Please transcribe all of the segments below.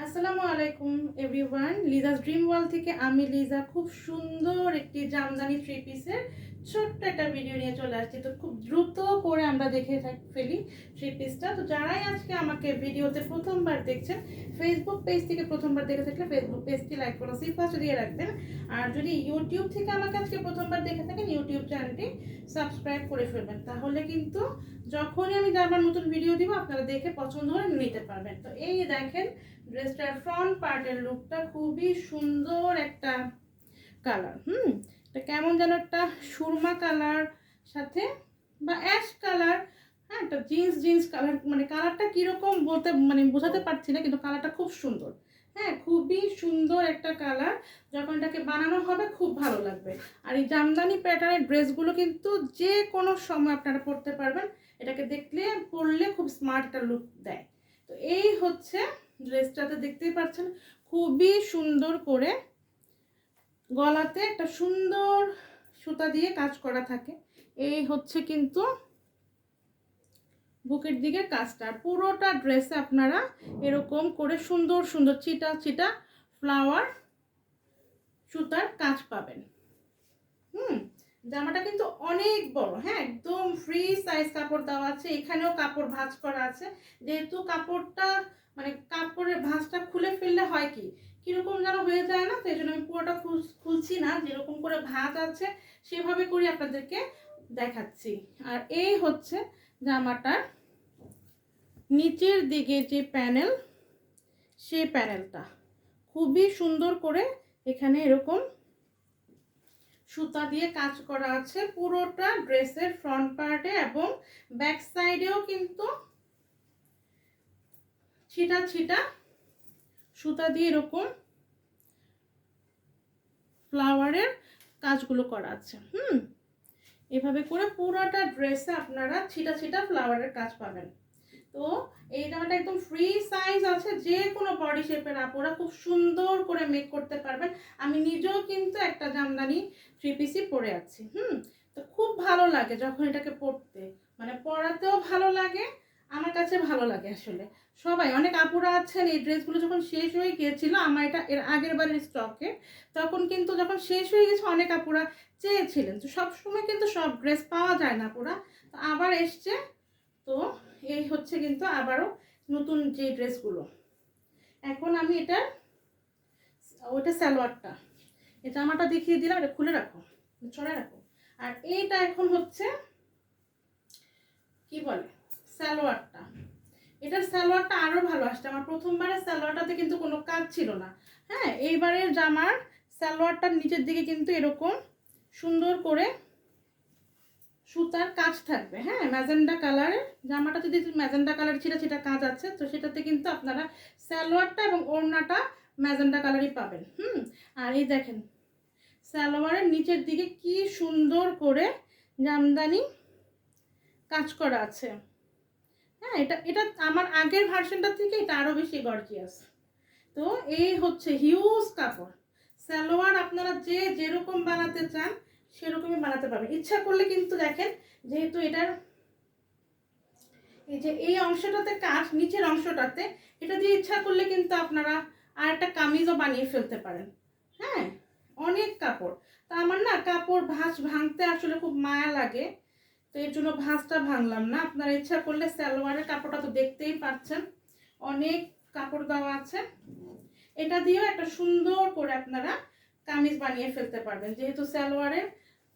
আসসালামু আলাইকুম everyone, Liza's dream world থেকে আমি লিজা খুব সুন্দর একটি জামদানি থ্রি পিসের ছোট্ট একটা ভিডিও নিয়ে চলে আসছি। তো খুব দ্রুত করে আমরা দেখে ফেলি থ্রি পিসটা। তো যারাই আজকে আমাকে ভিডিওতে প্রথমবার দেখছেন, ফেসবুক পেজ থেকে প্রথমবার দেখে থাকলে ফেসবুক পেজটি লাইক করে সিফাস দিয়ে রাখবেন। আর যদি ইউটিউব থেকে আমাকে আজকে প্রথমবার দেখে থাকেন, ইউটিউব চ্যানেলটি সাবস্ক্রাইব করে ফেলবেন। তাহলে কিন্তু যখনই আমি আবার নতুন ভিডিও দিব আপনারা দেখে পছন্দ করে নিতে পারবেন। তো এই দেখেন ড্রেসটার ফ্রন্ট পার্টের লুকটা খুবই সুন্দর একটা কালার। এটা কেমন যেন একটা সুরমা কালার সাথে বা অ্যাশ কালার। হ্যাঁ, একটা জিন্স কালার, মানে কালারটা কীরকম বলতে মানে বোঝাতে পারছি না, কিন্তু কালারটা খুব সুন্দর। হ্যাঁ, খুবই সুন্দর একটা কালার। যখন এটাকে বানানো হবে খুব ভালো লাগবে। আর এই জামদানি প্যাটার্নের ড্রেসগুলো কিন্তু যে কোনো সময় আপনারা পরতে পারবেন। এটাকে দেখলে পরলে খুব স্মার্ট একটা লুক দেয়। তো এই হচ্ছে ড্রেসটাতে, দেখতেই পাচ্ছেন খুবই সুন্দর করে গলাতে একটা সুন্দর সুতা দিয়ে কাজ করা থাকে। এই হচ্ছে কিন্তু বুকের দিকে কাজটা। পুরোটা ড্রেসে আপনারা এরকম করে সুন্দর সুন্দর চিটা চিটা ফ্লাওয়ার সুতার কাজ পাবেন। জামাটা কিন্তু অনেক বড়। হ্যাঁ, একদম ফ্রি সাইজ কাপড় দেওয়া আছে। এখানেও কাপড় ভাঁজ করা আছে। যেহেতু কাপড়টা মানে কাপড়ের ভাঁজটা খুলে ফেললে হয় কি কিরকম যেন হয়ে যায় না, তো এই জন্য আমি পুরোটা খুলছি না, যেরকম করে ভাঁজ আছে সেভাবে করে আপনাদেরকে দেখাচ্ছি। আর এই হচ্ছে জামাটার নিচের দিকে যে প্যানেল, সেই প্যানেলটা খুবই সুন্দর করে এখানে এরকম সুতা দিয়ে কাজ করা আছে পুরোটা ড্রেসের ফ্রন্ট পার্টে, এবং ব্যাক সাইডেও কিন্তু ছিটা ছিটা সুতা দিয়ে এরকম ফ্লাওয়ারের কাজগুলো করা আছে। এভাবে করে পুরোটা ড্রেসে আপনারা ছিটা ছিটা ফ্লাওয়ারের কাজ পাবেন। তো এই জামাটা একদম ফ্রি সাইজ আছে, যে কোনো বডি শেপের আপুরা খুব সুন্দর করে মেক করতে পারবেন। আমি নিজেও কিন্তু একটা জামদানি থ্রি পিসই পরে আছি। তো খুব ভালো লাগে যখন এটাকে পরতে, মানে পরাতেও ভালো লাগে, আমার কাছে ভালো লাগে। আসলে সবাই অনেক আপুরা আছেন, এই ড্রেসগুলো যখন শেষ হয়ে গিয়েছিল, আমার এটা এর আগের বারের স্টকে, তখন কিন্তু যখন শেষ হয়ে গেছে অনেক আপুরা চেয়েছিলেন। তো সবসময় কিন্তু সব ড্রেস পাওয়া যায় না আপুরা, তো আবার এসছে। তো এই হচ্ছে কিন্তু আবারও নতুন যে ড্রেসগুলো। এখন আমি এটা ওইটা সালোয়ারটা, এই জামাটা দেখিয়ে দিলাম, এটা খুলে রাখো, ছড়ায় রাখো। আর এইটা এখন হচ্ছে কি বলে সালোয়ারটা। এটার সালোয়ারটা আরো ভালো আসছে। আমার প্রথমবারের সালোয়ারটাতে কিন্তু কোনো কাজ ছিল না। হ্যাঁ, এইবারের জামার সালোয়ারটার নিচের দিকে কিন্তু এরকম সুন্দর করে সুতার কাজ থাকবে। হ্যাঁ, ম্যাজেন্ডা কালারের জামাটা, যদি ম্যাজেন্ডা কালার ছিটা ছিটা কাজ আছে, তো সেটাতে কিন্তু আপনারা সালোয়ারটা এবং ওড়নাটা ম্যাজেন্ডা কালারই পাবেন। আর এই দেখেন সালোয়ারের নিচের দিকে কি সুন্দর করে জামদানি কাজ করা আছে। হ্যাঁ, এটা এটা আমার আগের ভার্সনটা থেকে এটা আরো বেশি গর্জিয়াস। তো এই হচ্ছে হিউজ কাপড়। সালোয়ার আপনারা যে যেরকম বানাতে চান সেরকমই বানাতে পারবেন। ইচ্ছা করলে কিন্তু দেখেন, যেহেতু এটার এই যে এই অংশটাতে কাজ, নিচের অংশটাতে এটা দিয়ে ইচ্ছা করলে কিন্তু আপনারা আর একটা কামিজও বানিয়ে ফেলতে পারেন। হ্যাঁ, অনেক কাপড়। তা আমার না কাপড় ভাঁজ ভাঙতে আসলে খুব মায়া লাগে, তো এর জন্য ভাঁজটা ভাঙলাম না। আপনারা ইচ্ছা করলে সালোয়ারের কাপড়টা তো দেখতেই পাচ্ছেন, অনেক কাপড় দেওয়া আছে। এটা দিয়েও একটা সুন্দর করে আপনারা কামিজ বানিয়ে ফেলতে পারবেন, যেহেতু সালোয়ারের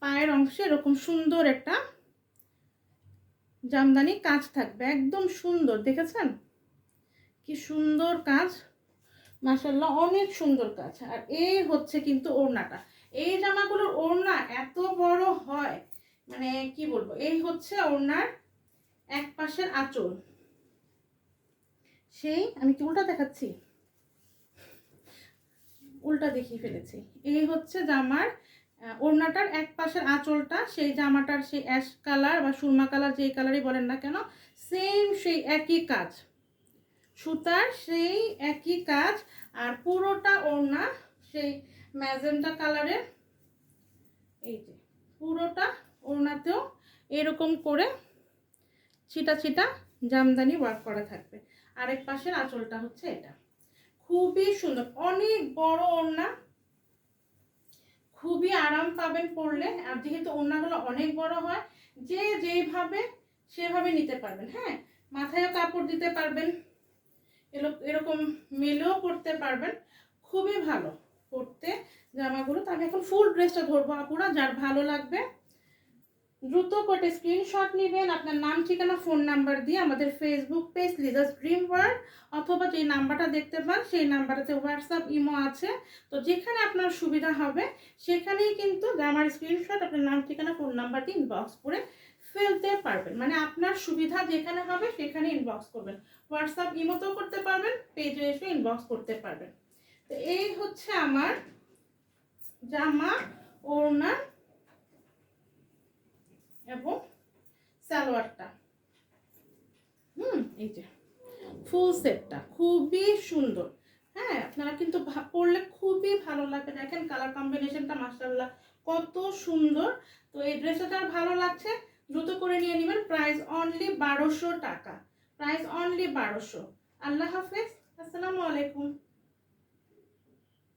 পায়ের অংশে এরকম সুন্দর একটা জামদানি কাজ থাকবে, একদম সুন্দর। দেখেছেন কি সুন্দর কাজ, মাশাআল্লাহ অনেক সুন্দর কাজ। আর এই হচ্ছে কিন্তু ওড়নাটা। এই জামাগুলোর ওড়না এত বড় হয়, মানে কি বলবো। এই হচ্ছে ওড়নার এক পাশের আঁচল, সেই আমি কি উল্টা দেখাচ্ছি, উল্টা দেখিয়ে ফেলেছি। এই হচ্ছে জামার ওড়নাটার এক পাশের আঁচলটা, সেই জামাটার সেই অ্যাশ কালার বা সুরমা কালার, যেই কালারই বলেন না কেন, সেম সেই একই কাজ, সুতার সেই একই কাজ। আর পুরোটা ওড়না সেই ম্যাজেন্টা কালারের। এই যে পুরোটা ওড়নাতেও এরকম করে ছিটা ছিটা জামদানি ওয়ার্ক করা থাকবে। আরেক পাশের আঁচলটা হচ্ছে এটা। খুবই সুন্দর, অনেক বড় ওড়না, খুবই আরাম পাবেন পরলে। আর যেহেতু ওড়নাগুলো অনেক বড় হয়, যে যেইভাবে সেভাবে নিতে পারবেন। হ্যাঁ, মাথায়ও কাপড় দিতে পারবেন, এরকম মেলেও পরতে পারবেন, খুবই ভালো পরতে জামাগুলো। তো আমি এখন ফুল ড্রেসটা ধরবো আপুরা, যার ভালো লাগবে দ্রুত করে স্ক্রিনশট নেবেন, আপনার নাম, ঠিকানা, ফোন নাম্বার দিয়ে আমাদের Facebook page Liza's dream world, অথবা যে নাম্বারটা দেখতে পান সেই নাম্বারটাতে হোয়াটসঅ্যাপ, ইমো আছে। তো যেখানে আপনার সুবিধা হবে সেখানেই কিন্তু আমার স্ক্রিনশট আপনার নাম, ঠিকানা, ফোন নাম্বার দিয়ে ইনবক্স করে ফেলতে পারবেন। মানে আপনার সুবিধা যেখানে হবে সেখানে ইনবক্স করবেন। হোয়াটসঅ্যাপ, ইমোতেও করতে পারবেন, পেজে এসে ইনবক্স করতে পারবেন। তো এই হচ্ছে আমার জামা, ওড়না এবং সালোয়ারটা। এই যে ফুল সেটটা খুবই সুন্দর। হ্যাঁ, আপনারা কিন্তু পরলে খুবই ভালো লাগবে। দেখেন কালার কম্বিনেশনটা মাশাআল্লাহ কত সুন্দর। তো এই ড্রেসটা যার ভালো লাগছে দ্রুত করে নিয়ে নেবেন। প্রাইস অনলি 1200 টাকা, প্রাইস অনলি 1200। আল্লাহ হাফেজ, আসসালামু আলাইকুম।